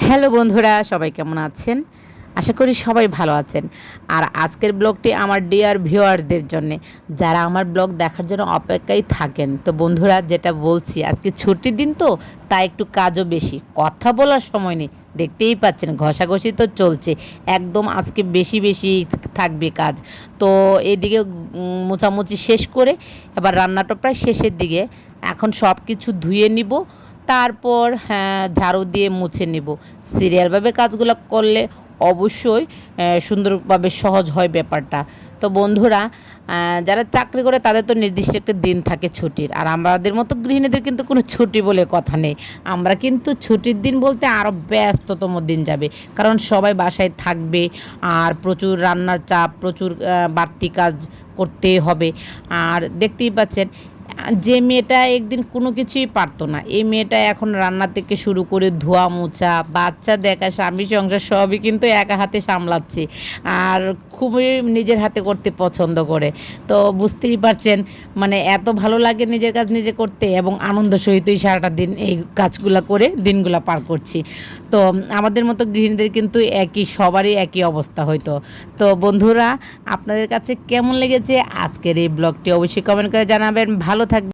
Hello বন্ধুরা, সবাই কেমন আছেন? আশা করি সবাই ভালো আছেন। আর আজকের ব্লগটি আমার ডিয়ার ভিউয়ার্সদের জন্যে, যারা আমার ব্লগ দেখার জন্য অপেক্ষায় থাকেন। তো বন্ধুরা, যেটা বলছি, আজকে ছুটির দিন তো, তাই একটু কাজও বেশি, কথা বলার সময় নেই। দেখতেই পাচ্ছেন ঘষাঘষি তো চলছে, একদম আজকে বেশি বেশি থাকবে কাজ। তো এদিকে মোছামুছি শেষ করে এবার রান্নাটা প্রায় শেষের দিকে। এখন সব কিছু ধুয়ে নিব, তারপর ঝাড়ু দিয়ে মুছে নেব। সিরিয়ালভাবে কাজগুলো করলে অবশ্যই সুন্দরভাবে সহজ হয় ব্যাপারটা। তো বন্ধুরা, যারা চাকরি করে তাদের তো নির্দিষ্ট একটা দিন থাকে ছুটির, আর আমাদের মতো গৃহিণীদের কিন্তু কোনো ছুটি বলে কথা নেই। আমরা কিন্তু ছুটির দিন বলতে আরও ব্যস্ততম দিন যাবে, কারণ সবাই বাসায় থাকবে, আর প্রচুর রান্নার চাপ, প্রচুর বাড়তি কাজ করতে হবে। আর দেখতেই পাচ্ছেন, যে মেয়েটা একদিন কোনো কিছুই পারতো না, এই মেয়েটা এখন রান্না থেকে শুরু করে ধোয়া মোছা, বাচ্চা দেখা, স্বামী সংসার সবই কিন্তু একা হাতে সামলাচ্ছে, আর খুবই নিজের হাতে করতে পছন্দ করে। তো বুঝতেই পারছেন, মানে এত ভালো লাগে নিজের কাজ নিজে করতে, এবং আনন্দ সহিতই সারাটা দিন এই কাজগুলো করে দিনগুলো পার করছি। তো আমাদের মতো গৃহিণীদের কিন্তু সবারই একই অবস্থা হয়তো। তো বন্ধুরা, আপনাদের কাছে কেমন লেগেছে আজকের এই ব্লগটি অবশ্যই কমেন্ট করে জানাবেন। ভালো থাকবেন।